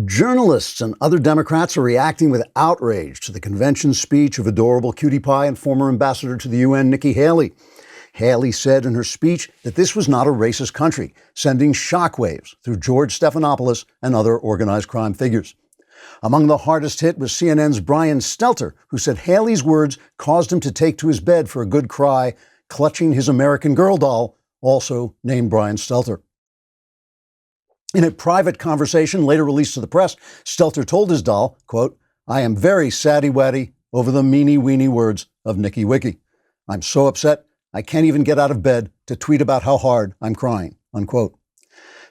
Journalists and other Democrats are reacting with outrage to the convention speech of adorable cutie pie and former ambassador to the UN, Nikki Haley. Haley said in her speech that this was not a racist country, sending shockwaves through George Stephanopoulos and other organized crime figures. Among the hardest hit was CNN's Brian Stelter, who said Haley's words caused him to take to his bed for a good cry, clutching his American Girl doll, also named Brian Stelter. In a private conversation later released to the press, Stelter told his doll, quote, "I am very saddy-waddy over the meanie-weenie words of Nikki Wiki. I'm so upset, I can't even get out of bed to tweet about how hard I'm crying," unquote.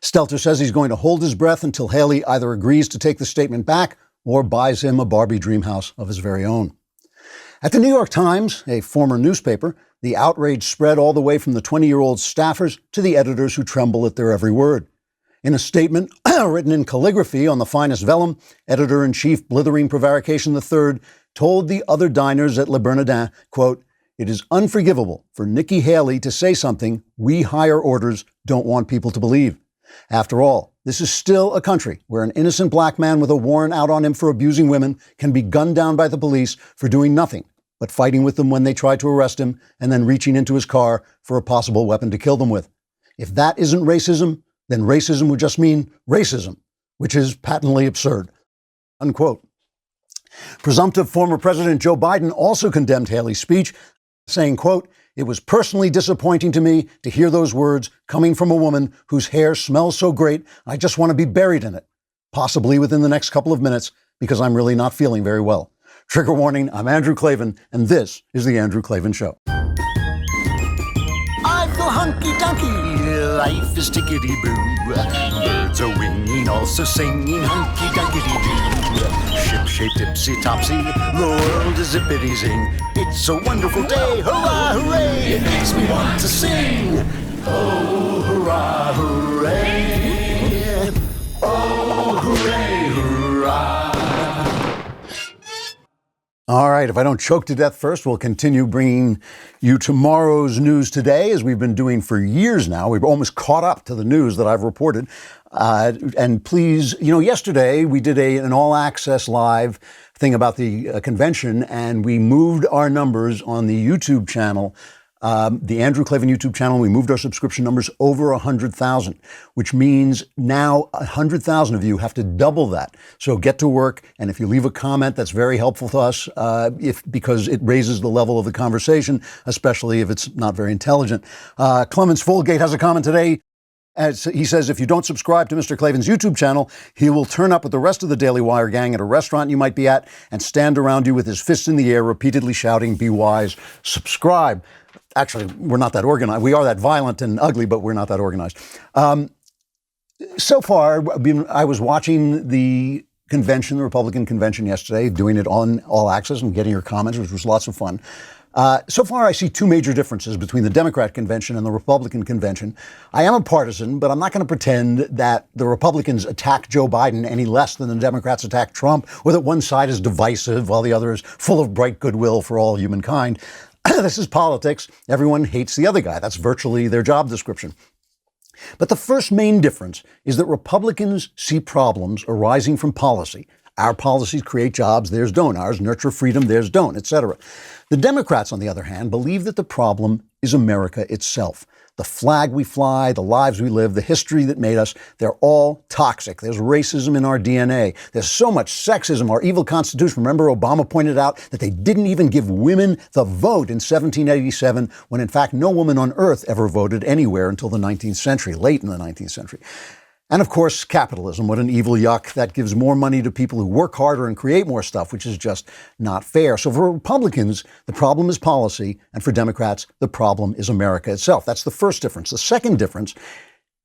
Stelter says he's going to hold his breath until Haley either agrees to take the statement back or buys him a Barbie dream house of his very own. At the New York Times, a former newspaper, the outrage spread all the way from the 20-year-old staffers to the editors who tremble at their every word. In a statement written in calligraphy on the finest vellum, editor-in-chief Blithering Prevarication III told the other diners at Le Bernardin, quote, "It is unforgivable for Nikki Haley to say something we higher orders don't want people to believe. After all, this is still a country where an innocent black man with a warrant out on him for abusing women can be gunned down by the police for doing nothing but fighting with them when they try to arrest him and then reaching into his car for a possible weapon to kill them with. If that isn't racism, then racism would just mean racism, which is patently absurd," unquote. Presumptive former President Joe Biden also condemned Haley's speech, saying, quote, "It was personally disappointing to me to hear those words coming from a woman whose hair smells so great, I just want to be buried in it, possibly within the next couple of minutes, because I'm really not feeling very well." Trigger warning, I'm Andrew Klavan, and this is The Andrew Klavan Show. I feel hunky-dunky, life is tickety-boo. Birds are winging, also singing hunky-dunky-doo. Ship-shape, tipsy-topsy, the world is zippity-zing. It's a wonderful day, hurrah, hooray! It makes me want to sing. Oh, hurrah, hooray! Oh, hooray, hurrah! All right, if I don't choke to death first, we'll continue bringing you tomorrow's news today, as we've been doing for years now. We've almost caught up to the news that I've reported. And please, yesterday we did an all-access live thing about the convention, and we moved our numbers on the YouTube channel, the Andrew Klavan YouTube channel. We moved our subscription numbers over 100,000, which means now 100,000 of you have to double that. So get to work. And if you leave a comment, that's very helpful to us, because it raises the level of the conversation, especially if it's not very intelligent. Clemens Folgate has a comment today. As he says, if you don't subscribe to Mr. Klavan's YouTube channel, he will turn up with the rest of the Daily Wire gang at a restaurant you might be at and stand around you with his fists in the air, repeatedly shouting, "Be wise, subscribe." Actually, we're not that organized. We are that violent and ugly, but we're not that organized. So far, I was watching the convention, the Republican convention yesterday, doing it on All Access and getting your comments, which was lots of fun. So far, I see two major differences between the Democrat convention and the Republican convention. I am a partisan, but I'm not going to pretend that the Republicans attack Joe Biden any less than the Democrats attack Trump, or that one side is divisive while the other is full of bright goodwill for all humankind. This is politics. Everyone hates the other guy. That's virtually their job description. But the first main difference is that Republicans see problems arising from policy. Our policies create jobs, theirs don't. Ours nurture freedom, theirs don't, etc. The Democrats, on the other hand, believe that the problem is America itself. The flag we fly, the lives we live, the history that made us, they're all toxic. There's racism in our DNA. There's so much sexism, our evil Constitution. Remember, Obama pointed out that they didn't even give women the vote in 1787, when in fact no woman on earth ever voted anywhere until the 19th century, late in the 19th century. And of course, capitalism, what an evil yuck. That gives more money to people who work harder and create more stuff, which is just not fair. So for Republicans, the problem is policy, and for Democrats, the problem is America itself. That's the first difference. The second difference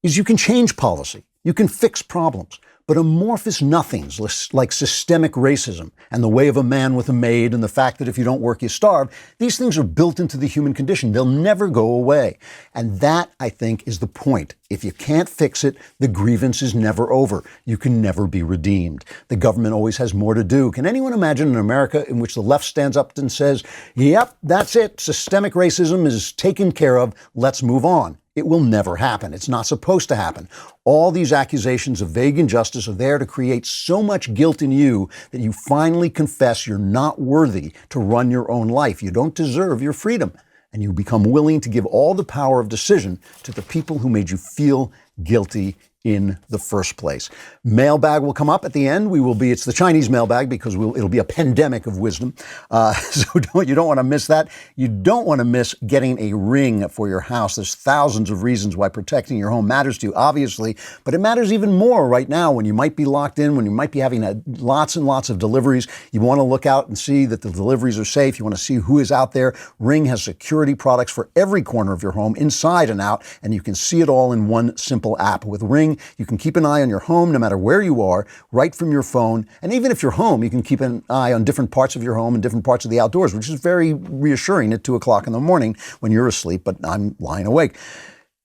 is you can change policy. You can fix problems. But amorphous nothings like systemic racism and the way of a man with a maid and the fact that if you don't work, you starve, these things are built into the human condition. They'll never go away. And that, I think, is the point. If you can't fix it, the grievance is never over. You can never be redeemed. The government always has more to do. Can anyone imagine an America in which the left stands up and says, yep, that's it. Systemic racism is taken care of. Let's move on. It will never happen. It's not supposed to happen. All these accusations of vague injustice are there to create so much guilt in you that you finally confess you're not worthy to run your own life. You don't deserve your freedom. And you become willing to give all the power of decision to the people who made you feel guilty in the first place. Mailbag will come up at the end. It's the Chinese mailbag because it'll be a pandemic of wisdom. So you don't want to miss that. You don't want to miss getting a ring for your house. There's thousands of reasons why protecting your home matters to you, obviously, but it matters even more right now when you might be locked in, when you might be having lots and lots of deliveries. You want to look out and see that the deliveries are safe. You want to see who is out there. Ring has security products for every corner of your home, inside and out, and you can see it all in one simple app. With Ring, you can keep an eye on your home no matter where you are, right from your phone. And even if you're home, you can keep an eye on different parts of your home and different parts of the outdoors, which is very reassuring at 2 o'clock in the morning when you're asleep, but I'm lying awake.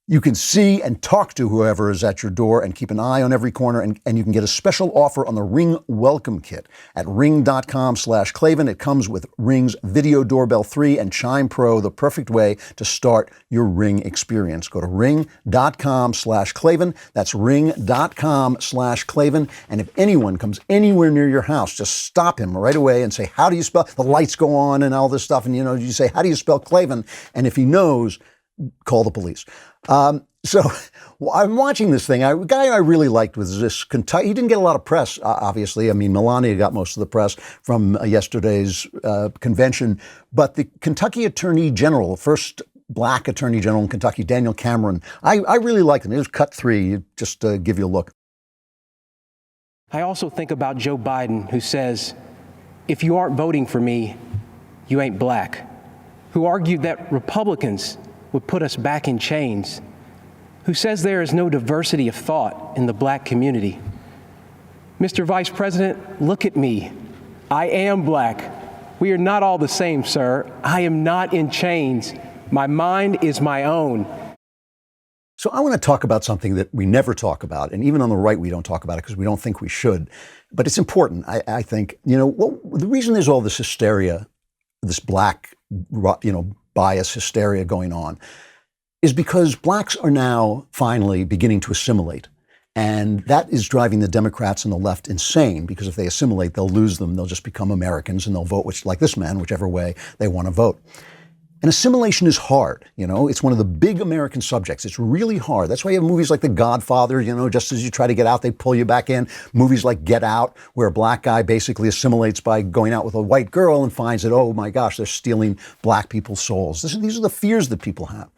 You can see and talk to whoever is at your door and keep an eye on every corner. And you can get a special offer on the Ring Welcome Kit at ring.com/Klavan. It comes with Ring's Video Doorbell 3 and Chime Pro, the perfect way to start your Ring experience. Go to ring.com/Klavan. That's ring.com/Klavan. And if anyone comes anywhere near your house, just stop him right away and say, how do you spell? The lights go on and all this stuff. And, you say, how do you spell Klavan? And if he knows, call the police. So I'm watching this thing. A guy I really liked was this Kentucky. He didn't get a lot of press, obviously. I mean, Melania got most of the press from yesterday's convention. But the Kentucky Attorney General, first black Attorney General in Kentucky, Daniel Cameron, I really liked him. It was cut 3, just to give you a look. I also think about Joe Biden, who says, if you aren't voting for me, you ain't black, who argued that Republicans would put us back in chains, who says there is no diversity of thought in the black community. Mr. Vice President, look at me. I am black. We are not all the same, sir. I am not in chains. My mind is my own. So I want to talk about something that we never talk about, and even on the right we don't talk about it because we don't think we should. But it's important, I think. The reason there's all this hysteria, this black, bias hysteria going on, is because blacks are now finally beginning to assimilate. And that is driving the Democrats and the left insane, because if they assimilate, they'll lose them. They'll just become Americans and they'll vote like this man, whichever way they want to vote. And assimilation is hard. It's one of the big American subjects. It's really hard. That's why you have movies like The Godfather, just as you try to get out, they pull you back in. Movies like Get Out, where a black guy basically assimilates by going out with a white girl and finds that, oh my gosh, they're stealing black people's souls. These are the fears that people have.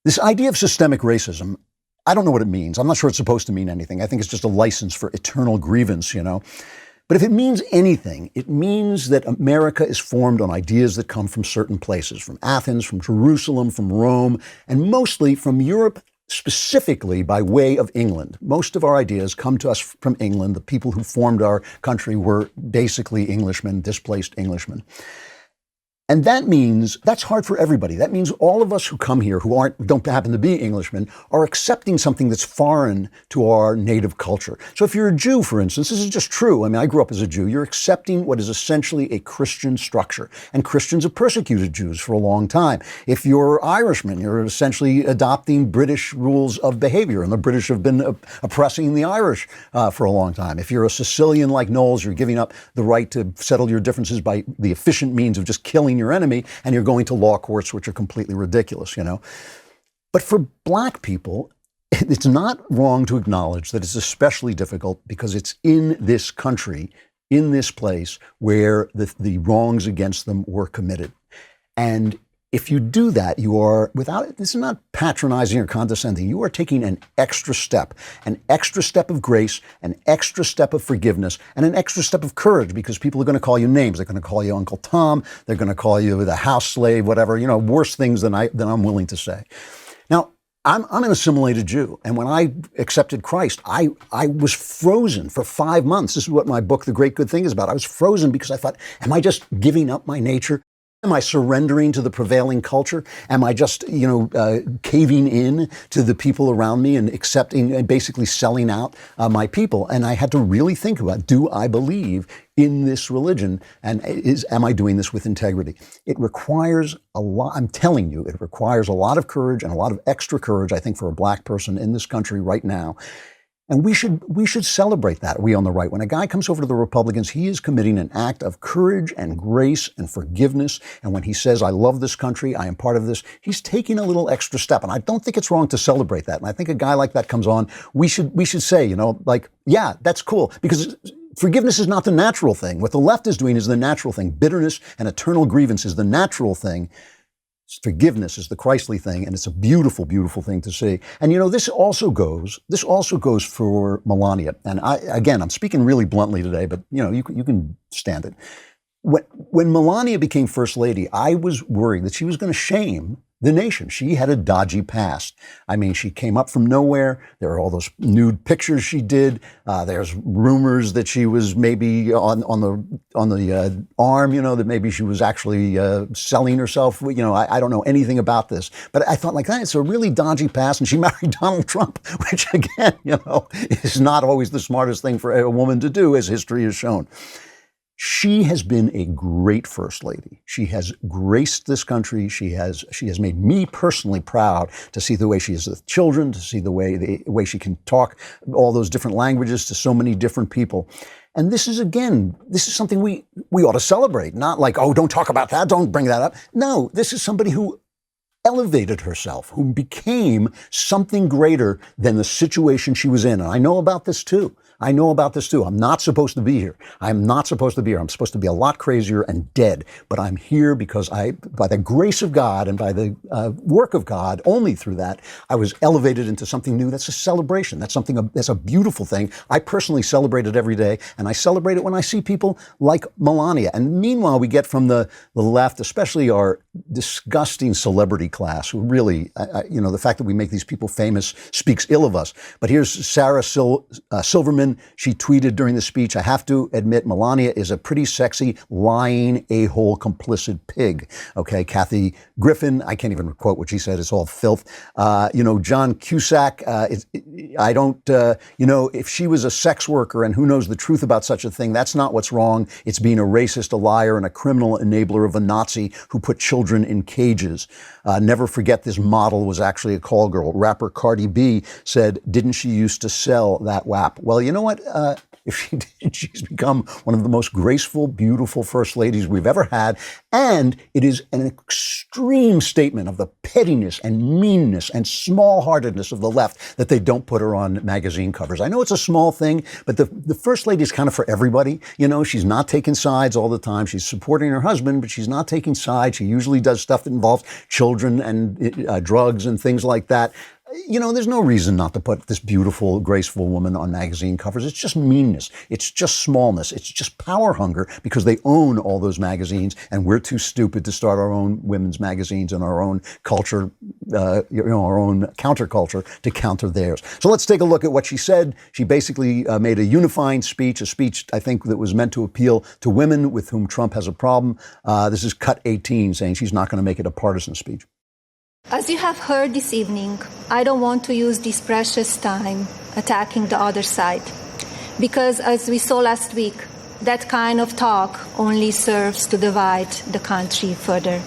This idea of systemic racism, I don't know what it means. I'm not sure it's supposed to mean anything. I think it's just a license for eternal grievance, But if it means anything, it means that America is formed on ideas that come from certain places, from Athens, from Jerusalem, from Rome, and mostly from Europe, specifically by way of England. Most of our ideas come to us from England. The people who formed our country were basically Englishmen, displaced Englishmen. And that means that's hard for everybody. That means all of us who come here who don't happen to be Englishmen are accepting something that's foreign to our native culture. So if you're a Jew, for instance, this is just true. I mean, I grew up as a Jew. You're accepting what is essentially a Christian structure. And Christians have persecuted Jews for a long time. If you're Irishman, you're essentially adopting British rules of behavior. And the British have been oppressing the Irish for a long time. If you're a Sicilian like Knowles, you're giving up the right to settle your differences by the efficient means of just killing your enemy, and you're going to law courts, which are completely ridiculous, But for black people, it's not wrong to acknowledge that it's especially difficult because it's in this country, in this place, where the wrongs against them were committed. And if you do that, you are, this is not patronizing or condescending, you are taking an extra step of grace, an extra step of forgiveness, and an extra step of courage, because people are going to call you names. They're going to call you Uncle Tom. They're going to call you the house slave, whatever, worse things than I'm willing to say. Now, I'm an assimilated Jew. And when I accepted Christ, I was frozen for 5 months. This is what my book, The Great Good Thing, is about. I was frozen because I thought, am I just giving up my nature? Am I surrendering to the prevailing culture? Am I just, caving in to the people around me and accepting and basically selling out my people? And I had to really think about, do I believe in this religion? And am I doing this with integrity? It requires a lot. I'm telling you, it requires a lot of courage and a lot of extra courage, I think, for a black person in this country right now. And we should celebrate that, we on the right. When a guy comes over to the Republicans, he is committing an act of courage and grace and forgiveness. And when he says, I love this country, I am part of this, he's taking a little extra step. And I don't think it's wrong to celebrate that. And I think a guy like that comes on, we should say, yeah, that's cool. Because forgiveness is not the natural thing. What the left is doing is the natural thing. Bitterness and eternal grievance is the natural thing. Forgiveness is the Christly thing, and it's a beautiful, beautiful thing to see. And this also goes for Melania. And I'm speaking really bluntly today, but you can stand it. When Melania became First Lady, I was worried that she was going to shame the nation. She had a dodgy past. I mean, she came up from nowhere. There are all those nude pictures she did. There's rumors that she was maybe on the arm, that maybe she was actually selling herself. I don't know anything about this, but I thought it's a really dodgy past. And she married Donald Trump, which again, is not always the smartest thing for a woman to do, as history has shown. She has been a great First Lady. She has graced this country. She has made me personally proud to see the way she is with children, to see the way she can talk all those different languages to so many different people. And this is something we ought to celebrate. Not like, oh, don't talk about that, don't bring that up. No, this is somebody who elevated herself, who became something greater than the situation she was in. And I know about this too. I'm not supposed to be here. I'm not supposed to be here. I'm supposed to be a lot crazier and dead. But I'm here because by the grace of God and by the work of God, only through that, I was elevated into something new. That's a celebration. That's a beautiful thing. I personally celebrate it every day. And I celebrate it when I see people like Melania. And meanwhile, we get from the left, especially our disgusting celebrity class, who really, the fact that we make these people famous speaks ill of us. But here's Sarah Silverman. She tweeted during the speech, I have to admit, Melania is a pretty sexy, lying, a-hole, complicit pig. Okay, Kathy Griffin, I can't even quote what she said. It's all filth. John Cusack, if she was a sex worker and who knows the truth about such a thing, that's not what's wrong. It's being a racist, a liar, and a criminal enabler of a Nazi who put children in cages. Never forget this model was actually a call girl. Rapper Cardi B said, didn't she used to sell that WAP? Well, you know what? If she did, she's become one of the most graceful, beautiful First Ladies we've ever had. And it is an extreme statement of the pettiness and meanness and small-heartedness of the left that they don't put her on magazine covers. I know it's a small thing, but the First Lady is kind of for everybody. She's not taking sides all the time. She's supporting her husband, but she's not taking sides. She usually does stuff that involves children and drugs and things like that. There's no reason not to put this beautiful, graceful woman on magazine covers. It's just meanness. It's just smallness. It's just power hunger because they own all those magazines and we're too stupid to start our own women's magazines and our own culture, our own counterculture to counter theirs. So let's take a look at what she said. She basically made a unifying speech, a speech I think that was meant to appeal to women with whom Trump has a problem. This is cut 18 saying she's not going to make it a partisan speech. As you have heard this evening, I don't want to use this precious time attacking the other side, because as we saw last week, that kind of talk only serves to divide the country further.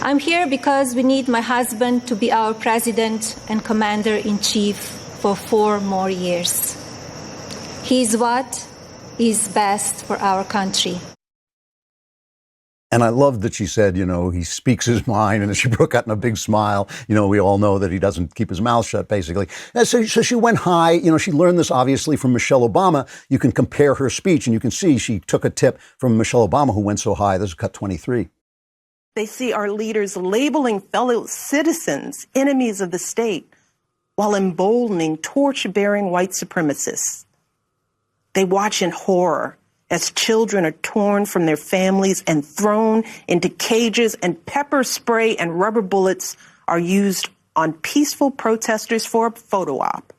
I'm here because we need my husband to be our president and commander-in-chief for 4 more years. He's what is best for our country. And I love that she said, he speaks his mind, and she broke out in a big smile. We all know that he doesn't keep his mouth shut, basically. And so she went high. She learned this, obviously, from Michelle Obama. You can compare her speech, and you can see she took a tip from Michelle Obama, who went so high. This is cut 23. They see our leaders labeling fellow citizens enemies of the state while emboldening torch-bearing white supremacists. They watch in horror as children are torn from their families and thrown into cages, and pepper spray and rubber bullets are used on peaceful protesters for a photo op.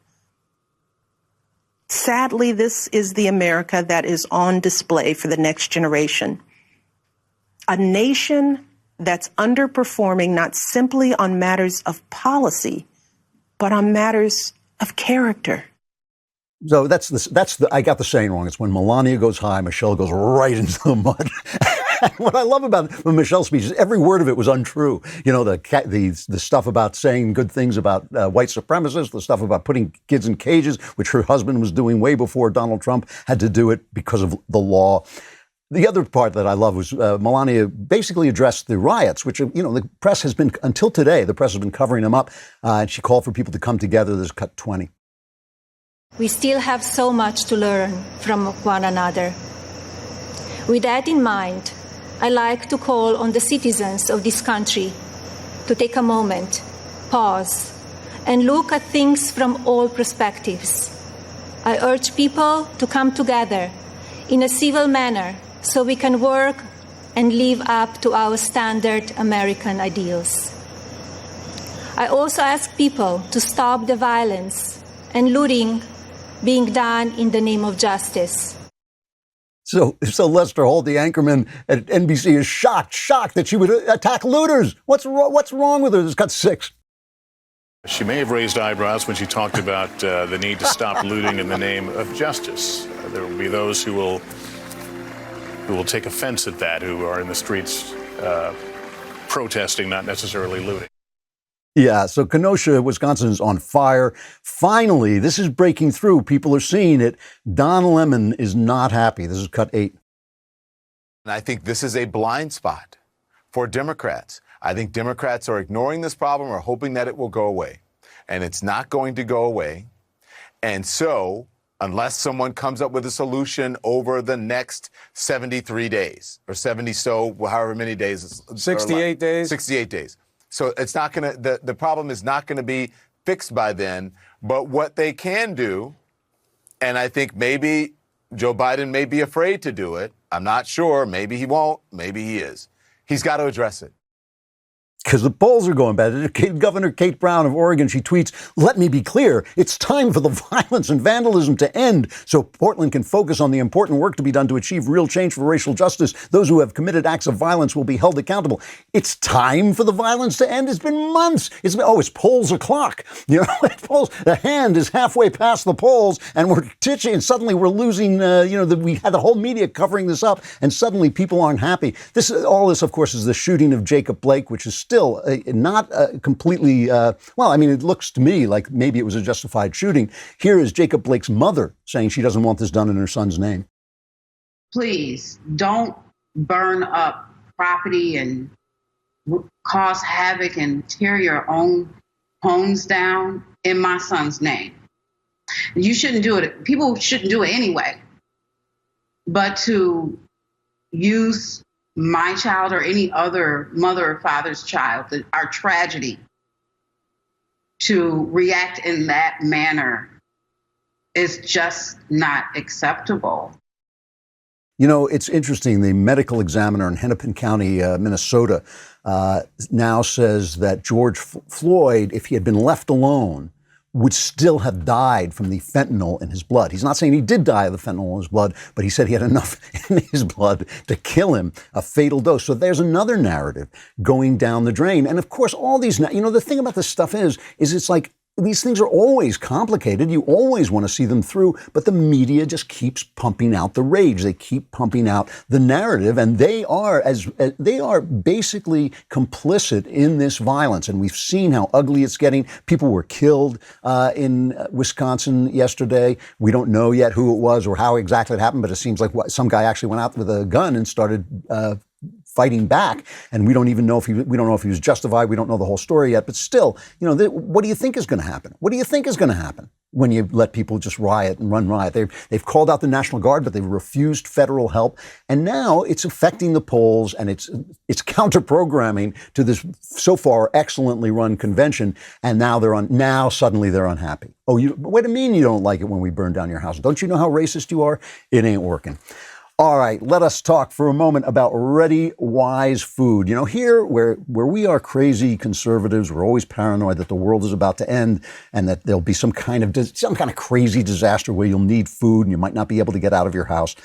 Sadly, this is the America that is on display for the next generation. a nation that's underperforming not simply on matters of policy, but on matters of character. So I got the saying wrong. It's when Melania goes high, Michelle goes right into the mud. What I love about the Michelle speech is every word of it was untrue. You know, the stuff about saying good things about white supremacists, the stuff about putting kids in cages, which her husband was doing way before Donald Trump had to do it because of the law. The other part that I love was Melania basically addressed the riots, which, you know, the press has been, until today, the press has been covering them up. And she called for people to come together. There's cut 20. We still have so much to learn from one another. With that in mind, I like to call on the citizens of this country to take a moment, pause, and look at things from all perspectives. I urge people to come together in a civil manner so we can work and live up to our standard American ideals. I also ask people to stop the violence and looting being done in the name of justice. So Lester Holt, the anchorman at NBC, is shocked that she would attack looters. What's wrong with her? This got 6. She may have raised eyebrows when she talked about the need to stop looting in the name of justice. There will be those who will take offense at that, who are in the streets protesting, not necessarily looting. Yeah, so Kenosha, Wisconsin is on fire. Finally, this is breaking through. People are seeing it. Don Lemon is not happy. This is cut 8. And I think this is a blind spot for Democrats. I think Democrats are ignoring this problem or hoping that it will go away. And it's not going to go away. And so, unless someone comes up with a solution over the next 73 days or 70, so however many days. 68 days. 68 days. So it's not going to, the problem is not going to be fixed by then. But what they can do, and I think maybe Joe Biden may be afraid to do it. I'm not sure. Maybe he won't. Maybe he is. He's got to address it. Because the polls are going bad. Governor Kate Brown of Oregon, she tweets, "Let me be clear, it's time for the violence and vandalism to end so Portland can focus on the important work to be done to achieve real change for racial justice. Those who have committed acts of violence will be held accountable." It's time for the violence to end. It's been months. It's polls o'clock. You know, polls. The hand is halfway past the polls, and we're titching, and suddenly we're losing. We had the whole media covering this up, and suddenly people aren't happy. All this, of course, is the shooting of Jacob Blake, which is still not completely, it looks to me like maybe it was a justified shooting. Here is Jacob Blake's mother saying she doesn't want this done in her son's name. Please don't burn up property and cause havoc and tear your own homes down in my son's name. You shouldn't do it. People shouldn't do it anyway. But to use my child or any other mother or father's child, our tragedy, to react in that manner is just not acceptable. You know, it's interesting. The medical examiner in Hennepin County, Minnesota, now says that George Floyd, if he had been left alone, would still have died from the fentanyl in his blood. He's not saying he did die of the fentanyl in his blood, but he said he had enough in his blood to kill him, a fatal dose. So there's another narrative going down the drain. And of course, all these, the thing about this stuff is it's like, these things are always complicated. You always want to see them through, but the media just keeps pumping out the rage. They keep pumping out the narrative, and they are basically complicit in this violence. And we've seen how ugly it's getting. People were killed in Wisconsin yesterday. We don't know yet who it was or how exactly it happened, but it seems like some guy actually went out with a gun and started fighting back, and we don't know if he was justified. We don't know the whole story yet, but still, what do you think is going to happen? What do you think is going to happen when you let people just riot and run riot? They've called out the National Guard, but they've refused federal help, and now it's affecting the polls, and it's counter-programming to this so far excellently run convention, and now suddenly they're unhappy. Oh, what do you mean you don't like it when we burn down your house? Don't you know how racist you are? It ain't working. All right, let us talk for a moment about Ready Wise food. Here where we are crazy conservatives, we're always paranoid that the world is about to end and that there'll be some kind of crazy disaster where you'll need food and you might not be able to get out of your house.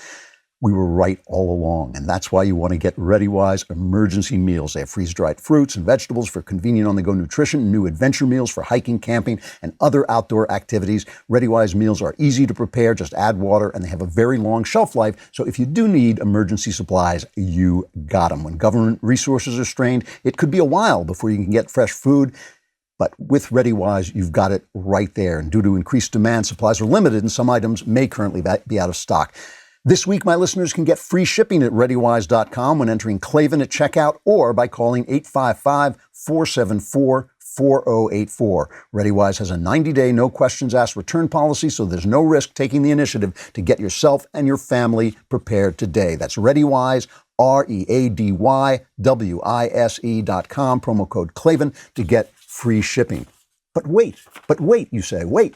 We were right all along, and that's why you want to get ReadyWise emergency meals. They have freeze-dried fruits and vegetables for convenient on-the-go nutrition, new adventure meals for hiking, camping, and other outdoor activities. ReadyWise meals are easy to prepare, just add water, and they have a very long shelf life, so if you do need emergency supplies, you got them. When government resources are strained, it could be a while before you can get fresh food. But with ReadyWise, you've got it right there. And due to increased demand, supplies are limited, and some items may currently be out of stock. This week, my listeners can get free shipping at ReadyWise.com when entering Klavan at checkout or by calling 855-474-4084. ReadyWise has a 90-day, no-questions-asked return policy, so there's no risk taking the initiative to get yourself and your family prepared today. That's ReadyWise, ReadyWise.com, promo code Klavan to get free shipping. But wait, you say, wait.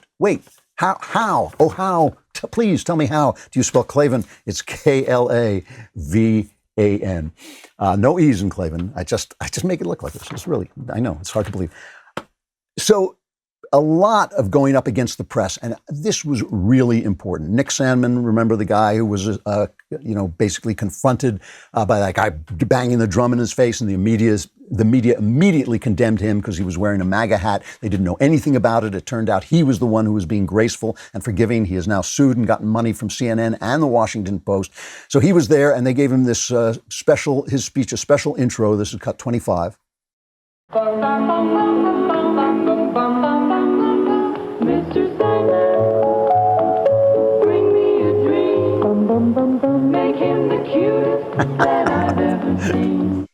How? Oh, how? Please tell me how. Do you spell Klavan? It's Klavan. No E's in Klavan. I just make it look like this. It's really, I know, it's hard to believe. So a lot of going up against the press, and this was really important. Nick Sandmann, remember the guy who was, basically confronted by that guy banging the drum in his face, and the media immediately condemned him because he was wearing a MAGA hat. They didn't know anything about it. It turned out he was the one who was being graceful and forgiving. He has now sued and gotten money from CNN and the Washington Post. So he was there, and they gave him this his speech, a special intro. This is cut 25. Mr. Sandmann, bring me a dream. Make him the cutest that I've ever seen.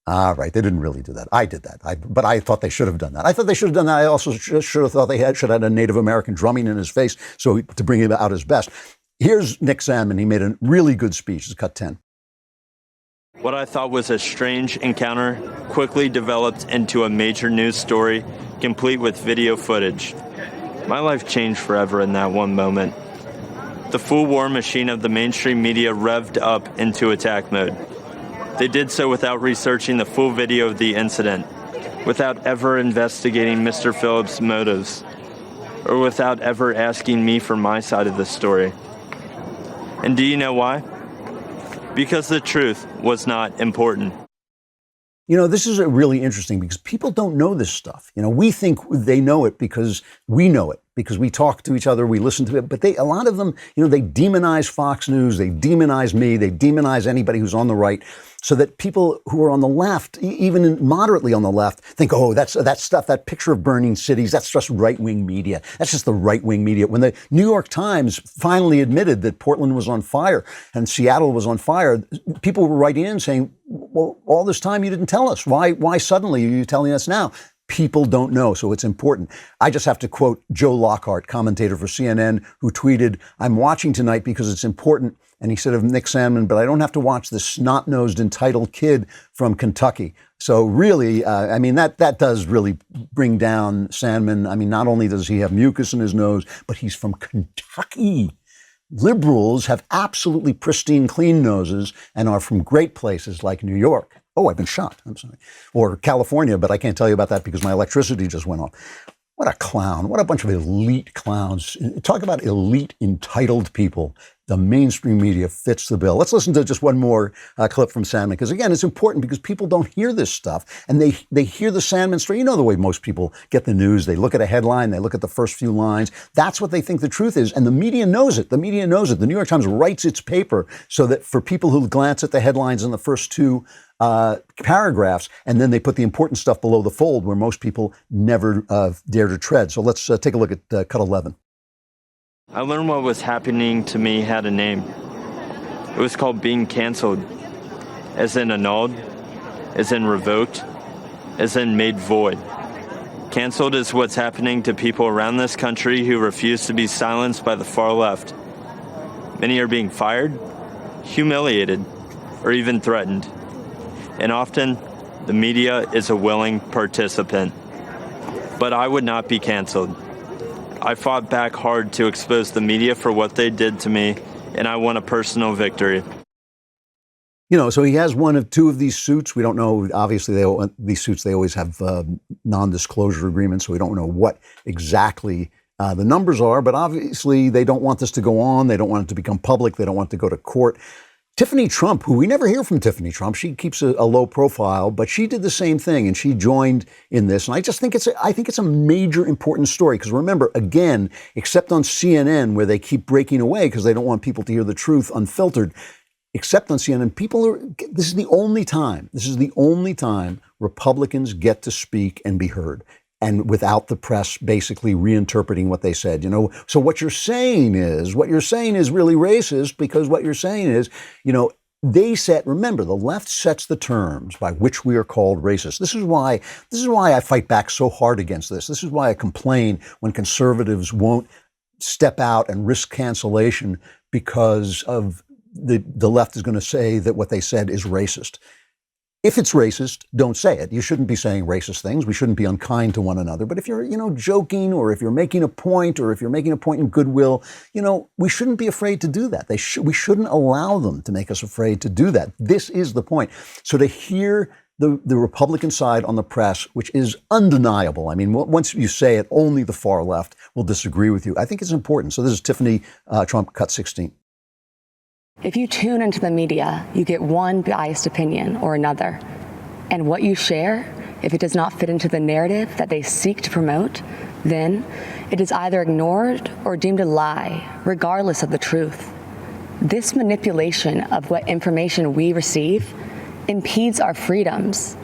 All right, they didn't really do that. I did that, but I thought they should have done that. I thought they should have done that. I also should have thought they should have had a Native American drumming in his face to bring him out his best. Here's Nick Sandmann. He made a really good speech. It's cut 10. What I thought was a strange encounter quickly developed into a major news story, complete with video footage. My life changed forever in that one moment. The full war machine of the mainstream media revved up into attack mode. They did so without researching the full video of the incident, without ever investigating Mr. Phillips' motives, or without ever asking me for my side of the story. And do you know why? Because the truth was not important. You know, this is really interesting because people don't know this stuff. You know, we think they know it because we know it, because we talk to each other, we listen to it. But a lot of them, they demonize Fox News, they demonize me, they demonize anybody who's on the right, so that people who are on the left, even moderately on the left, think, oh, that stuff, that picture of burning cities, that's just right-wing media. That's just the right-wing media. When the New York Times finally admitted that Portland was on fire and Seattle was on fire, people were writing in saying, well, all this time you didn't tell us. Why suddenly are you telling us now? People don't know, so it's important. I just have to quote Joe Lockhart, commentator for CNN, who tweeted, "I'm watching tonight because it's important." And he said of Nick Sandmann, "But I don't have to watch this snot-nosed, entitled kid from Kentucky." So really, that does really bring down Sandmann. I mean, not only does he have mucus in his nose, but he's from Kentucky. Liberals have absolutely pristine, clean noses and are from great places like New York. Oh, I've been shot. I'm sorry. Or California, but I can't tell you about that because my electricity just went off. What a clown. What a bunch of elite clowns. Talk about elite, entitled people. The mainstream media fits the bill. Let's listen to just one more clip from Sandmann, because again, it's important because people don't hear this stuff and they hear the Sandmann story. You know the way most people get the news. They look at a headline, they look at the first few lines. That's what they think the truth is. And the media knows it. The media knows it. The New York Times writes its paper so that for people who glance at the headlines in the first two paragraphs, and then they put the important stuff below the fold where most people never dare to tread. So let's take a look at cut 11. I learned what was happening to me had a name. It was called being canceled, as in annulled, as in revoked, as in made void. Canceled is what's happening to people around this country who refuse to be silenced by the far left. Many are being fired, humiliated, or even threatened. And often, the media is a willing participant. But I would not be canceled. I fought back hard to expose the media for what they did to me, and I won a personal victory. So he has one of two of these suits. We don't know. Obviously, these suits, they always have non-disclosure agreements, so we don't know what exactly the numbers are, but obviously they don't want this to go on. They don't want it to become public. They don't want it to go to court. Tiffany Trump, who we never hear from Tiffany Trump, she keeps a low profile, but she did the same thing and she joined in this. And I just think it's a major important story because remember, again, except on CNN where they keep breaking away because they don't want people to hear the truth unfiltered, except on CNN, this is the only time Republicans get to speak and be heard. And without the press basically reinterpreting what they said, So what you're saying is really racist because what you're saying is, remember, the left sets the terms by which we are called racist. This is why I fight back so hard against this. This is why I complain when conservatives won't step out and risk cancellation because of the left is going to say that what they said is racist. If it's racist, don't say it. You shouldn't be saying racist things. We shouldn't be unkind to one another. But if you're, joking or if you're making a point or if you're making a point in goodwill, we shouldn't be afraid to do that. We shouldn't allow them to make us afraid to do that. This is the point. So to hear the Republican side on the press, which is undeniable. I mean, once you say it, only the far left will disagree with you. I think it's important. So this is Tiffany Trump, cut 16. If you tune into the media, you get one biased opinion or another. And what you share, if it does not fit into the narrative that they seek to promote, then it is either ignored or deemed a lie, regardless of the truth. This manipulation of what information we receive impedes our freedoms.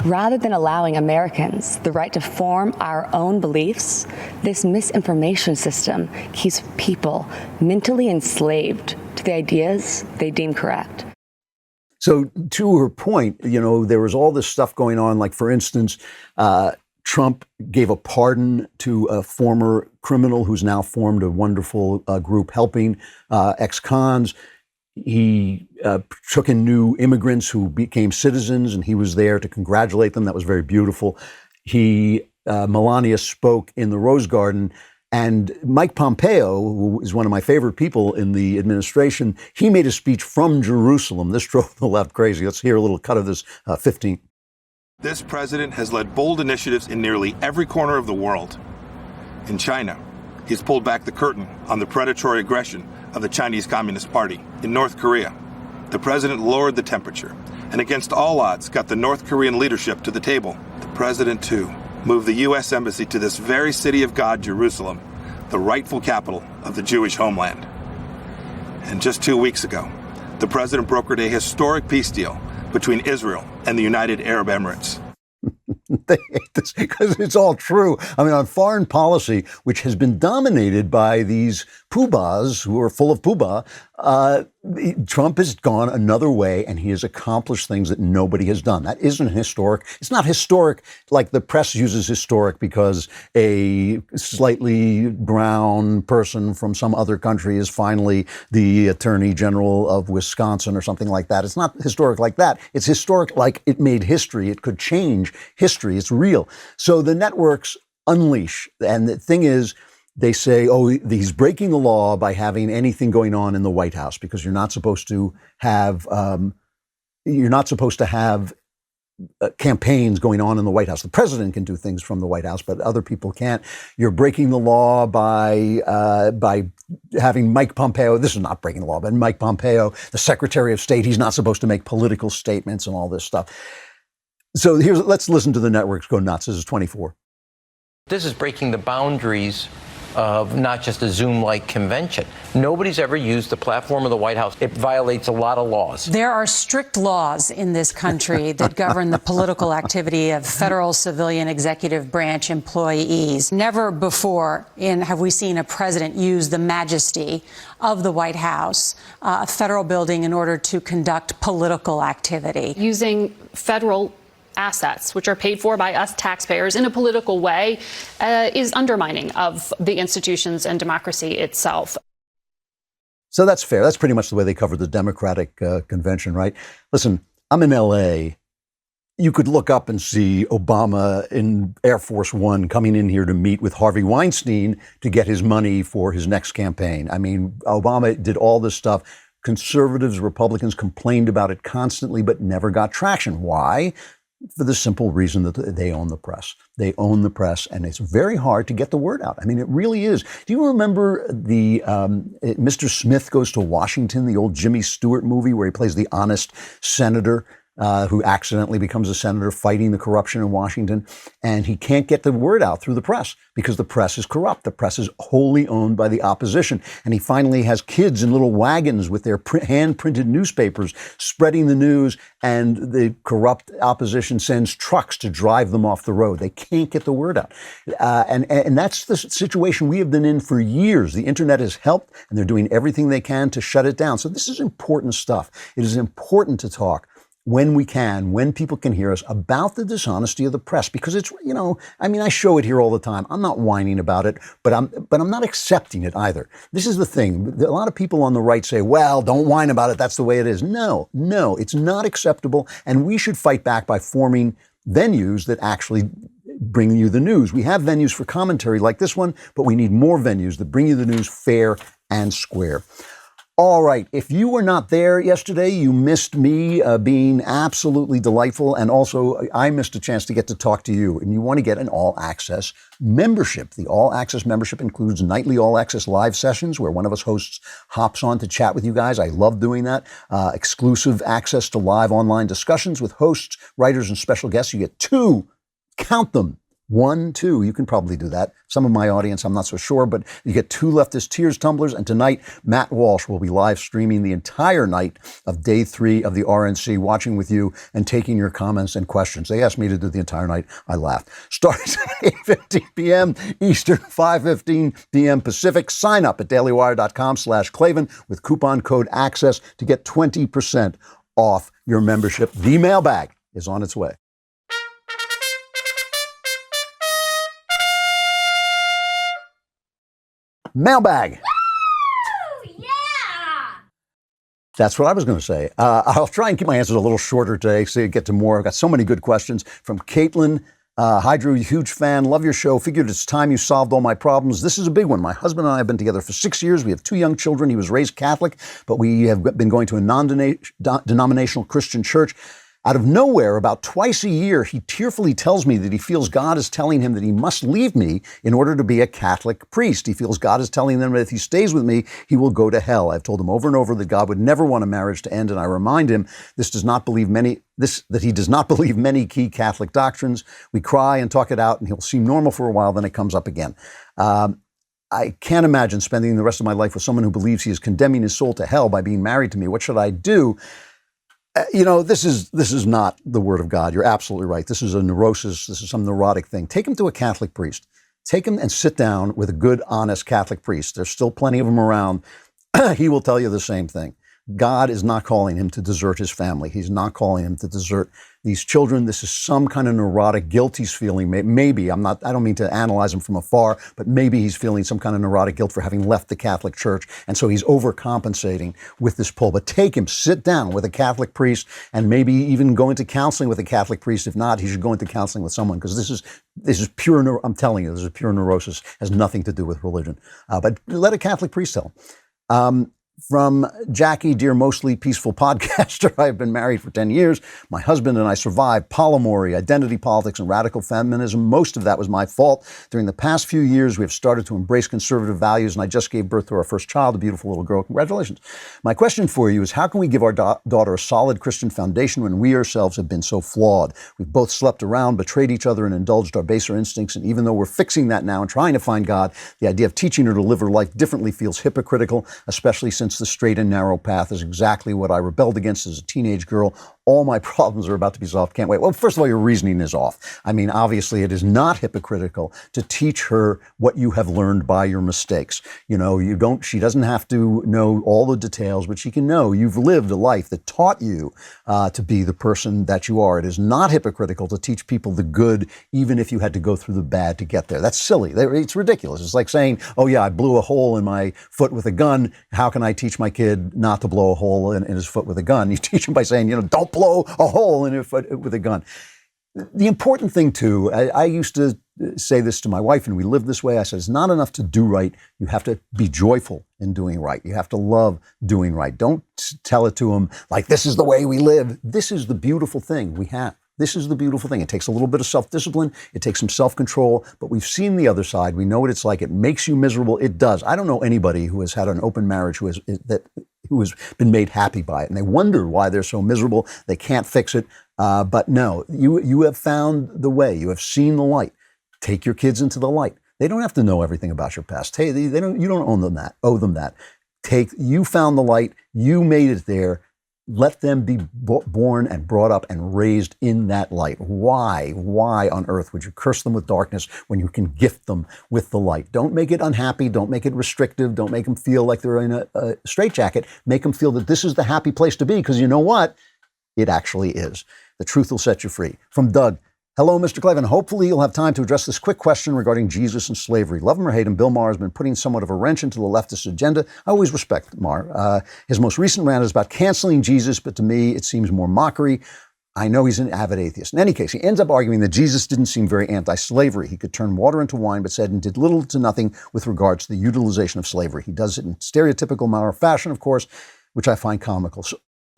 Rather than allowing Americans the right to form our own beliefs, this misinformation system keeps people mentally enslaved to the ideas they deem correct. So to her point, there was all this stuff going on. Like, for instance, Trump gave a pardon to a former criminal who's now formed a wonderful group helping ex-cons. He took in new immigrants who became citizens, and he was there to congratulate them. That was very beautiful. Melania spoke in the Rose Garden, and Mike Pompeo, who is one of my favorite people in the administration, he made a speech from Jerusalem. This drove the left crazy. Let's hear a little cut of this 15. This president has led bold initiatives in nearly every corner of the world. In China, he's pulled back the curtain on the predatory aggression of the Chinese Communist Party. In North Korea, the president lowered the temperature and against all odds got the North Korean leadership to the table. The president, too, moved the U.S. Embassy to this very city of God, Jerusalem, the rightful capital of the Jewish homeland. And just 2 weeks ago, the president brokered a historic peace deal between Israel and the United Arab Emirates. They hate this because it's all true. I mean, on foreign policy, which has been dominated by these poobahs who are full of poobah, Trump has gone another way and he has accomplished things that nobody has done. That isn't historic. It's not historic like the press uses historic because a slightly brown person from some other country is finally the Attorney General of Wisconsin or something like that. It's not historic like that. It's historic like it made history. It could change history. It's real. So the networks unleash. And the thing is, they say, oh, he's breaking the law by having anything going on in the White House because you're not supposed to have campaigns going on in the White House. The president can do things from the White House, but other people can't. You're breaking the law by having Mike Pompeo. This is not breaking the law, but Mike Pompeo, the Secretary of State, he's not supposed to make political statements and all this stuff. So let's listen to the networks go nuts. This is 24. This is breaking the boundaries of not just a Zoom-like convention. Nobody's ever used the platform of the White House. It violates a lot of laws. There are strict laws in this country that govern the political activity of federal civilian executive branch employees. Never before have we seen a president use the majesty of the White House, a federal building, in order to conduct political activity. Using federal assets, which are paid for by us taxpayers in a political way, is undermining of the institutions and democracy itself. So that's fair. That's pretty much the way they covered the Democratic convention, right? Listen, I'm in L.A. You could look up and see Obama in Air Force One coming in here to meet with Harvey Weinstein to get his money for his next campaign. I mean, Obama did all this stuff. Conservatives, Republicans complained about it constantly, but never got traction. Why? for the simple reason that they own the press. They own the press, and it's very hard to get the word out. I mean, it really is. Do you remember the Mr. Smith Goes to Washington, the old Jimmy Stewart movie where he plays the honest senator who accidentally becomes a senator fighting the corruption in Washington, and he can't get the word out through the press because the press is corrupt. The press is wholly owned by the opposition, and he finally has kids in little wagons with their hand-printed newspapers spreading the news, and the corrupt opposition sends trucks to drive them off the road. They can't get the word out, and that's the situation we have been in for years. The internet has helped, and they're doing everything they can to shut it down. So this is important stuff. It is important to talk when we can, when people can hear us, about the dishonesty of the press, because it's, I mean, I show it here all the time. I'm not whining about it, but I'm not accepting it either. This is the thing. A lot of people on the right say, well, don't whine about it. That's the way it is. No, it's not acceptable. And we should fight back by forming venues that actually bring you the news. We have venues for commentary like this one, but we need more venues that bring you the news fair and square. All right. If you were not there yesterday, you missed me being absolutely delightful. And also, I missed a chance to get to talk to you. And you want to get an all-access membership. The all-access membership includes nightly all-access live sessions where one of us hosts hops on to chat with you guys. I love doing that. Exclusive access to live online discussions with hosts, writers, and special guests. You get 2, count them. 1, 2, you can probably do that. Some of my audience, I'm not so sure, but you get 2 Leftist Tears tumblers. And tonight, Matt Walsh will be live streaming the entire night of day 3 of the RNC, watching with you and taking your comments and questions. They asked me to do the entire night. I laughed. Starts at 8:15 p.m. Eastern, 5:15 p.m. Pacific. Sign up at dailywire.com/Klavan with coupon code ACCESS to get 20% off your membership. The mailbag is on its way. Mailbag. Woo! Yeah! That's what I was going to say. I'll try and keep my answers a little shorter today so you get to more. I've got so many good questions from Caitlin. Hi, Drew, huge fan. Love your show. Figured it's time you solved all my problems. This is a big one. My husband and I have been together for 6 years. We have 2 young children. He was raised Catholic, but we have been going to a non-denominational Christian church. Out of nowhere, about twice a year, he tearfully tells me that he feels God is telling him that he must leave me in order to be a Catholic priest. He feels God is telling him that if he stays with me, he will go to hell. I've told him over and over that God would never want a marriage to end, and I remind him that he does not believe many key Catholic doctrines. We cry and talk it out, and he'll seem normal for a while, then it comes up again. I can't imagine spending the rest of my life with someone who believes he is condemning his soul to hell by being married to me. What should I do? This is not the word of God. You're absolutely right. This is a neurosis. This is some neurotic thing. Take him to a Catholic priest. Take him and sit down with a good, honest Catholic priest. There's still plenty of them around. He will tell you the same thing. God is not calling him to desert his family. He's not calling him to desert these children. This is some kind of neurotic guilt he's feeling. Maybe, I don't mean to analyze him from afar, but maybe he's feeling some kind of neurotic guilt for having left the Catholic Church. And so he's overcompensating with this pull. But take him, sit down with a Catholic priest, and maybe even go into counseling with a Catholic priest. If not, he should go into counseling with someone, because this is pure, I'm telling you, this is pure neurosis, has nothing to do with religion. But let a Catholic priest tell him. From Jackie, dear mostly peaceful podcaster, I've been married for 10 years. My husband and I survived polyamory, identity politics, and radical feminism. Most of that was my fault. During the past few years, we have started to embrace conservative values, and I just gave birth to our first child, a beautiful little girl. Congratulations. My question for you is, how can we give our daughter a solid Christian foundation when we ourselves have been so flawed? We've both slept around, betrayed each other, and indulged our baser instincts. And even though we're fixing that now and trying to find God, the idea of teaching her to live her life differently feels hypocritical, especially since the straight and narrow path is exactly what I rebelled against as a teenage girl. All my problems are about to be solved. Can't wait. Well, first of all, your reasoning is off. I mean, obviously, it is not hypocritical to teach her what you have learned by your mistakes. She doesn't have to know all the details, but she can know you've lived a life that taught you to be the person that you are. It is not hypocritical to teach people the good, even if you had to go through the bad to get there. That's silly. It's ridiculous. It's like saying, oh yeah, I blew a hole in my foot with a gun. How can I teach my kid not to blow a hole in his foot with a gun? You teach him by saying, don't blow a hole in your foot with a gun. The important thing too, I used to say this to my wife, and we lived this way. I said, it's not enough to do right. You have to be joyful in doing right. You have to love doing right. Don't tell it to them like, this is the way we live. This is the beautiful thing we have. This is the beautiful thing. It takes a little bit of self-discipline. It takes some self-control, but we've seen the other side. We know what it's like. It makes you miserable. It does. I don't know anybody who has had an open marriage who has been made happy by it, and they wonder why they're so miserable. They can't fix it. But no, you have found the way. You have seen the light. Take your kids into the light. They don't have to know everything about your past. Hey, you don't owe them that. You found the light. You made it there. Let them be born and brought up and raised in that light. Why on earth would you curse them with darkness when you can gift them with the light? Don't make it unhappy. Don't make it restrictive. Don't make them feel like they're in a straitjacket. Make them feel that this is the happy place to be, because you know what? It actually is. The truth will set you free. From Doug. Hello, Mr. Klavan. Hopefully you'll have time to address this quick question regarding Jesus and slavery. Love him or hate him, Bill Maher has been putting somewhat of a wrench into the leftist agenda. I always respect Maher. His most recent rant is about canceling Jesus, but to me it seems more mockery. I know he's an avid atheist. In any case, he ends up arguing that Jesus didn't seem very anti-slavery. He could turn water into wine, but said and did little to nothing with regards to the utilization of slavery. He does it in stereotypical Maher fashion, of course, which I find comical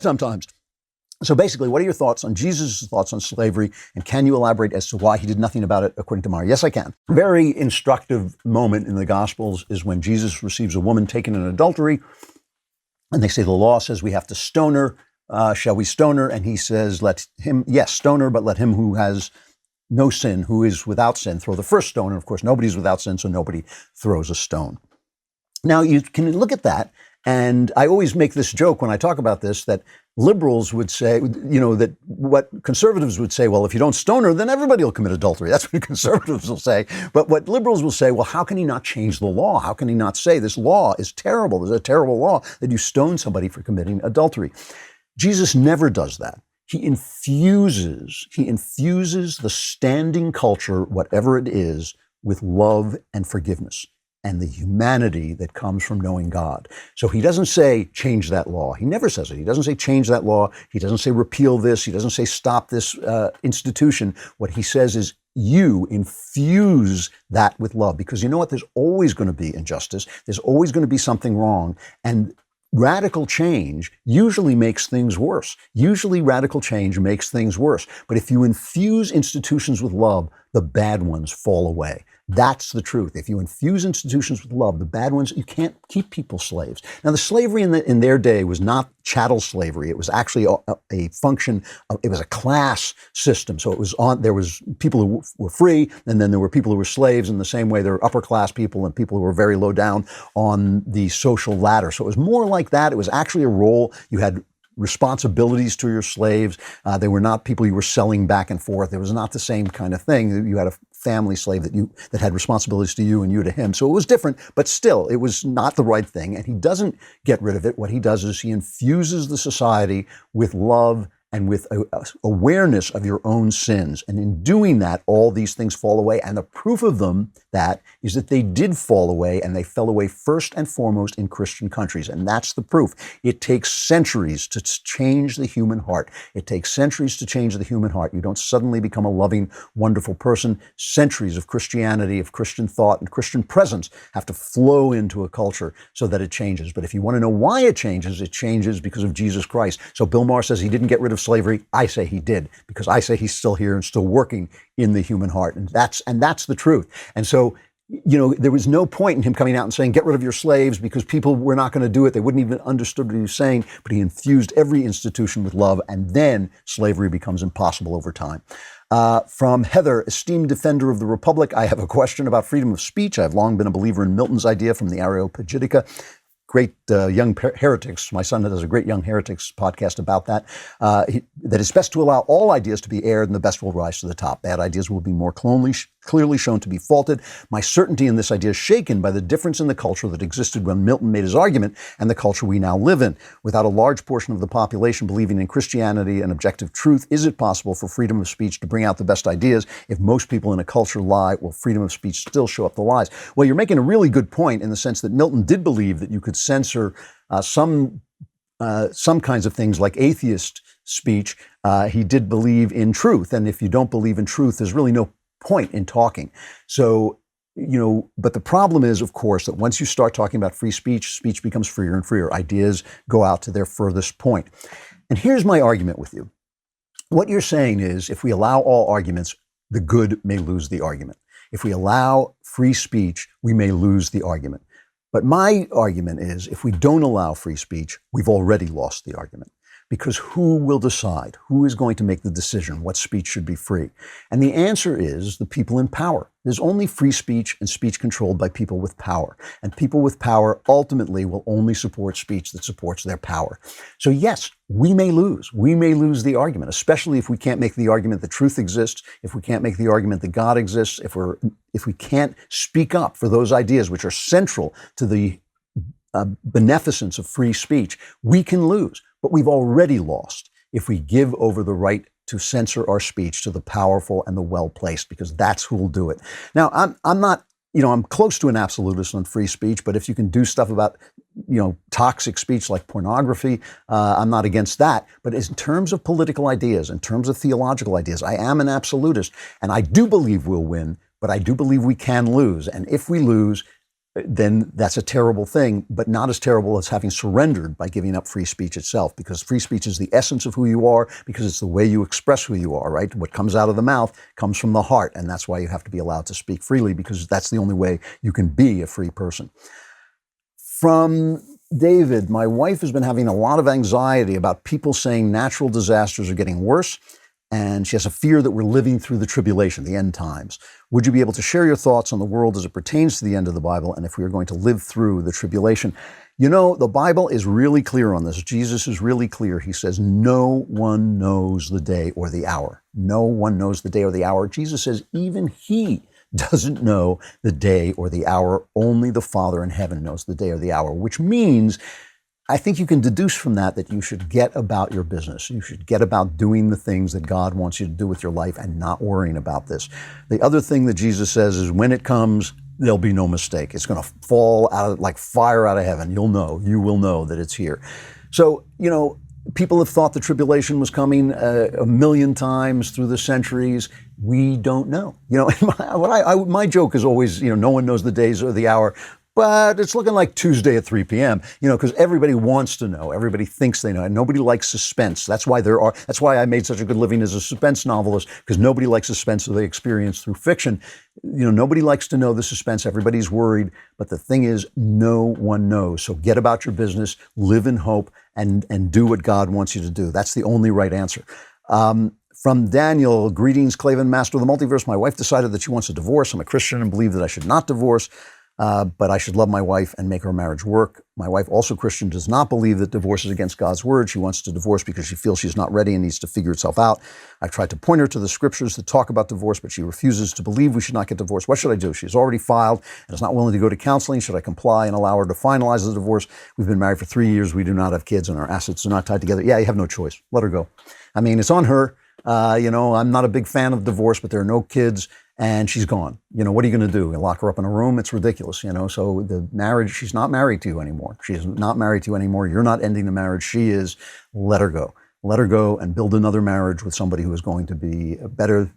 sometimes. So basically, what are your thoughts on Jesus' thoughts on slavery, and can you elaborate as to why he did nothing about it according to Maher? Yes, I can. A very instructive moment in the Gospels is when Jesus receives a woman taken in adultery, and they say the law says we have to stone her. Shall we stone her? And he says, stone her, but let him who has no sin, who is without sin, throw the first stone. And of course, nobody's without sin, so nobody throws a stone. Now, you can look at that, and I always make this joke when I talk about this, that liberals would say, that what conservatives would say, well, if you don't stone her, then everybody will commit adultery. That's what conservatives will say. But what liberals will say, well, how can he not change the law? How can he not say this law is terrible? There's a terrible law that you stone somebody for committing adultery. Jesus never does that. He infuses the standing culture, whatever it is, with love and forgiveness and the humanity that comes from knowing God. So he doesn't say, change that law. He never says it. He doesn't say, change that law. He doesn't say, repeal this. He doesn't say, stop this institution. What he says is, you infuse that with love. Because you know what? There's always going to be injustice. There's always going to be something wrong. And radical change usually makes things worse. But if you infuse institutions with love, the bad ones fall away. That's the truth. If you infuse institutions with love, the bad ones, you can't keep people slaves. Now, the slavery in their day was not chattel slavery. It was actually a function of, it was a class system. So there was people who were free, and then there were people who were slaves. In the same way, there were upper class people and people who were very low down on the social ladder. So it was more like that. It was actually a role. You had responsibilities to your slaves. They were not people you were selling back and forth. It was not the same kind of thing. You had a family slave that had responsibilities to you and you to him. So it was different, but still, it was not the right thing. And he doesn't get rid of it. What he does is he infuses the society with love and with awareness of your own sins. And in doing that, all these things fall away. And the proof of that is that they did fall away, and they fell away first and foremost in Christian countries. And that's the proof. It takes centuries to change the human heart. You don't suddenly become a loving, wonderful person. Centuries of Christianity, of Christian thought, and Christian presence have to flow into a culture so that it changes. But if you want to know why it changes because of Jesus Christ. So Bill Maher says he didn't get rid of slavery. I say he did, because I say he's still here and still working in the human heart. And that's the truth. And so, there was no point in him coming out and saying, get rid of your slaves, because people were not going to do it. They wouldn't even understood what he was saying, but he infused every institution with love, and then slavery becomes impossible over time. From Heather, esteemed defender of the Republic, I have a question about freedom of speech. I've long been a believer in Milton's idea from the Areopagitica. Great young heretics. My son does a great young heretics podcast about that. That it's best to allow all ideas to be aired, and the best will rise to the top. Bad ideas will be more clearly shown to be faulted. My certainty in this idea is shaken by the difference in the culture that existed when Milton made his argument and the culture we now live in. Without a large portion of the population believing in Christianity and objective truth, is it possible for freedom of speech to bring out the best ideas? If most people in a culture lie, will freedom of speech still show up the lies? Well, you're making a really good point in the sense that Milton did believe that you could censor some kinds of things like atheist speech. He did believe in truth. And if you don't believe in truth, there's really no point in talking. So, but the problem is, of course, that once you start talking about free speech, speech becomes freer and freer. Ideas go out to their furthest point. And here's my argument with you. what you're saying is if we allow all arguments, the good may lose the argument. If we allow free speech, we may lose the argument. But my argument is if we don't allow free speech, we've already lost the argument. Because who will decide? Who is going to make the decision what speech should be free? And the answer is the people in power. There's only free speech and speech controlled by people with power. And people with power ultimately will only support speech that supports their power. So yes, we may lose. We may lose the argument, especially if we can't make the argument that truth exists, if we can't make the argument that God exists, if we can't speak up for those ideas which are central to the beneficence of free speech, we can lose. But we've already lost if we give over the right to censor our speech to the powerful and the well-placed, because that's who will do it. Now, I'm not, I'm close to an absolutist on free speech, but if you can do stuff about, toxic speech like pornography, I'm not against that. But in terms of political ideas, in terms of theological ideas, I am an absolutist, and I do believe we'll win, but I do believe we can lose. And if we lose, then that's a terrible thing, but not as terrible as having surrendered by giving up free speech itself, because free speech is the essence of who you are, because it's the way you express who you are, right? What comes out of the mouth comes from the heart, and that's why you have to be allowed to speak freely, because that's the only way you can be a free person. From David, my wife has been having a lot of anxiety about people saying natural disasters are getting worse, and she has a fear that we're living through the tribulation, the end times. Would you be able to share your thoughts on the world as it pertains to the end of the Bible, and if we are going to live through the tribulation? The Bible is really clear on this. Jesus is really clear. He says, no one knows the day or the hour. No one knows the day or the hour. Jesus says, even he doesn't know the day or the hour. Only the Father in heaven knows the day or the hour, which means I think you can deduce from that you should get about your business. You should get about doing the things that God wants you to do with your life and not worrying about this. The other thing that Jesus says is when it comes, there'll be no mistake. It's going to fall out like fire out of heaven. You will know that it's here. So, people have thought the tribulation was coming a million times through the centuries. We don't know. My joke is always, no one knows the days or the hour. But it's looking like Tuesday at 3 p.m., because everybody wants to know. Everybody thinks they know. And nobody likes suspense. That's why I made such a good living as a suspense novelist, because nobody likes suspense that they experience through fiction. Nobody likes to know the suspense. Everybody's worried. But the thing is, no one knows. So get about your business, live in hope, and do what God wants you to do. That's the only right answer. From Daniel, greetings, Klavan, master of the multiverse. My wife decided that she wants a divorce. I'm a Christian and believe that I should not divorce. But I should love my wife and make our marriage work. My wife, also Christian, does not believe that divorce is against God's word. She wants to divorce because she feels she's not ready and needs to figure itself out. I've tried to point her to the scriptures that talk about divorce, but she refuses to believe we should not get divorced. What should I do? She's already filed and is not willing to go to counseling. Should I comply and allow her to finalize the divorce? We've been married for 3 years. We do not have kids and our assets are not tied together. Yeah, you have no choice. Let her go. I mean, it's on her. I'm not a big fan of divorce, but there are no kids. And she's gone. What are you going to do? You lock her up in a room? It's ridiculous, So the marriage, she's not married to you anymore. She is not married to you anymore. You're not ending the marriage. She is. Let her go. Let her go and build another marriage with somebody who is going to be better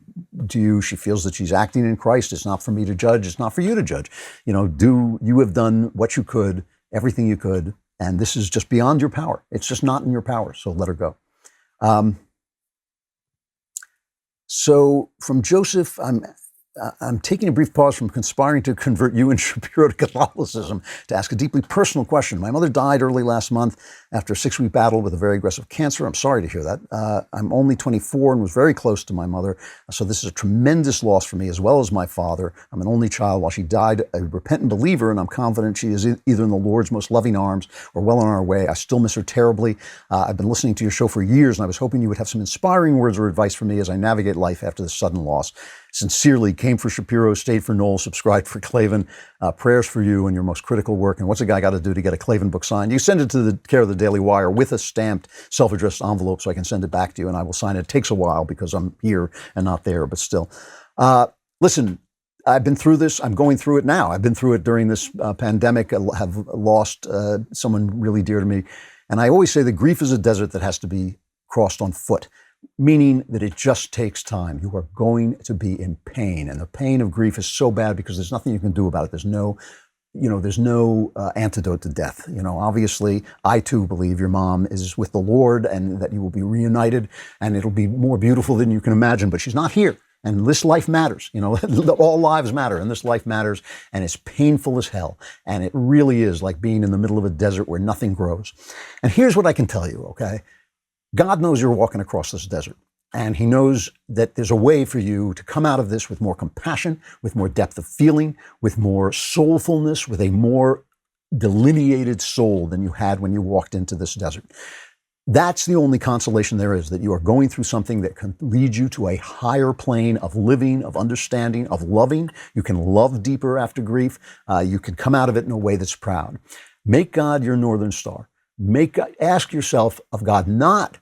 to you. She feels that she's acting in Christ. It's not for me to judge. It's not for you to judge. You have done what you could, everything you could, and this is just beyond your power. It's just not in your power. So let her go. So from Joseph, I'm taking a brief pause from conspiring to convert you and Shapiro to Catholicism to ask a deeply personal question. My mother died early last month after a 6-week battle with a very aggressive cancer. I'm sorry to hear that. I'm only 24 and was very close to my mother. So this is a tremendous loss for me as well as my father. I'm an only child. While she died a repentant believer, and I'm confident she is either in the Lord's most loving arms or well on our way. I still miss her terribly. I've been listening to your show for years, and I was hoping you would have some inspiring words or advice for me as I navigate life after this sudden loss. Sincerely, came for Shapiro, stayed for Noel, subscribed for Klavan. Prayers for you and your most critical work. And what's a guy got to do to get a Klavan book signed? You send it to the care of the Daily Wire with a stamped, self-addressed envelope so I can send it back to you and I will sign it. It takes a while because I'm here and not there, but still. Listen, I've been through this. I'm going through it now. I've been through it during this pandemic. I have lost someone really dear to me. And I always say that grief is a desert that has to be crossed on foot. Meaning that it just takes time. You are going to be in pain. And the pain of grief is so bad because there's nothing you can do about it. There's no there's no antidote to death. Obviously, I too believe your mom is with the Lord and that you will be reunited and it'll be more beautiful than you can imagine, but she's not here. And this life matters, all lives matter and this life matters and it's painful as hell. And it really is like being in the middle of a desert where nothing grows. And here's what I can tell you, okay? God knows you're walking across this desert and he knows that there's a way for you to come out of this with more compassion, with more depth of feeling, with more soulfulness, with a more delineated soul than you had when you walked into this desert. That's the only consolation there is, that you are going through something that can lead you to a higher plane of living, of understanding, of loving. You can love deeper after grief. You can come out of it in a way that's proud. Make God your Northern Star. Ask yourself of God, not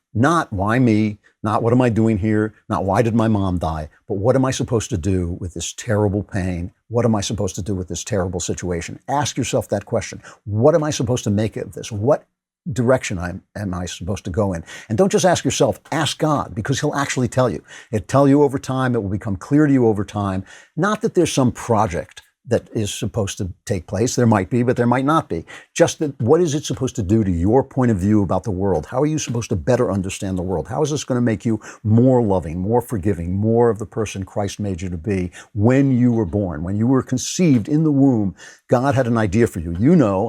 why me, not what am I doing here, not why did my mom die, but what am I supposed to do with this terrible pain? What am I supposed to do with this terrible situation? Ask yourself that question. What am I supposed to make of this? What direction am I supposed to go in? And don't just ask yourself, ask God, because he'll actually tell you. It'll tell you over time. It will become clear to you over time. Not that there's some project that is supposed to take place. There might be, but there might not be. Just that, what is it supposed to do to your point of view about the world? How are you supposed to better understand the world? How is this going to make you more loving, more forgiving, more of the person Christ made you to be when you were born, when you were conceived in the womb? God had an idea for you.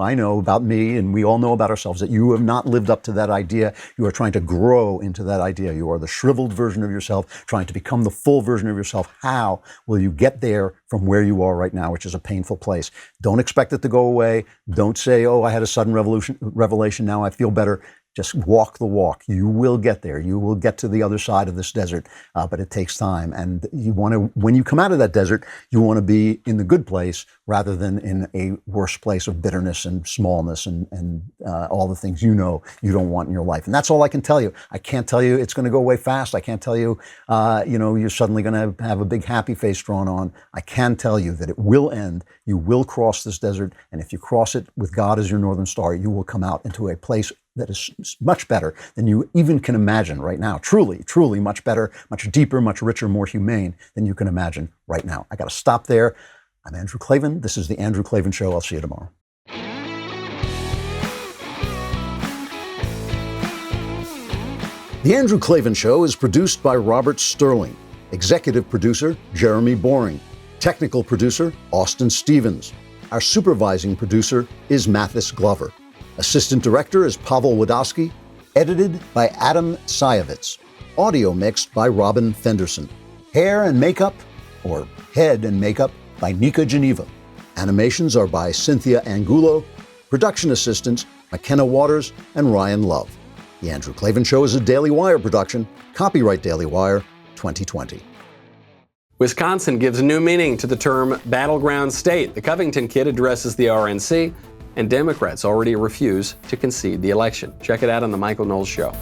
I know about me, and we all know about ourselves, that you have not lived up to that idea. You are trying to grow into that idea. You are the shriveled version of yourself, trying to become the full version of yourself. How will you get there from where you are right now, which is a painful place? Don't expect it to go away. Don't say, oh, I had a sudden revelation, now I feel better. Just walk the walk. You will get there. You will get to the other side of this desert, but it takes time. And when you come out of that desert, you want to be in the good place rather than in a worse place of bitterness and smallness and all the things you don't want in your life. And that's all I can tell you. I can't tell you it's going to go away fast. I can't tell you, you're suddenly going to have a big happy face drawn on. I can tell you that it will end. You will cross this desert. And if you cross it with God as your Northern Star, you will come out into a place that is much better than you even can imagine right now. Truly, truly much better, much deeper, much richer, more humane than you can imagine right now. I got to stop there. I'm Andrew Klavan. This is The Andrew Klavan Show. I'll see you tomorrow. The Andrew Klavan Show is produced by Robert Sterling. Executive producer, Jeremy Boring. Technical producer, Austin Stevens. Our supervising producer is Mathis Glover. Assistant director is Pavel Wadowski. Edited by Adam Sayevitz. Audio mixed by Robin Fenderson. Hair and makeup, or head and makeup, by Nika Geneva. Animations are by Cynthia Angulo. Production assistants, McKenna Waters and Ryan Love. The Andrew Klavan Show is a Daily Wire production. Copyright Daily Wire 2020. Wisconsin gives new meaning to the term battleground state. The Covington kid addresses the RNC, and Democrats already refuse to concede the election. Check it out on The Michael Knowles Show.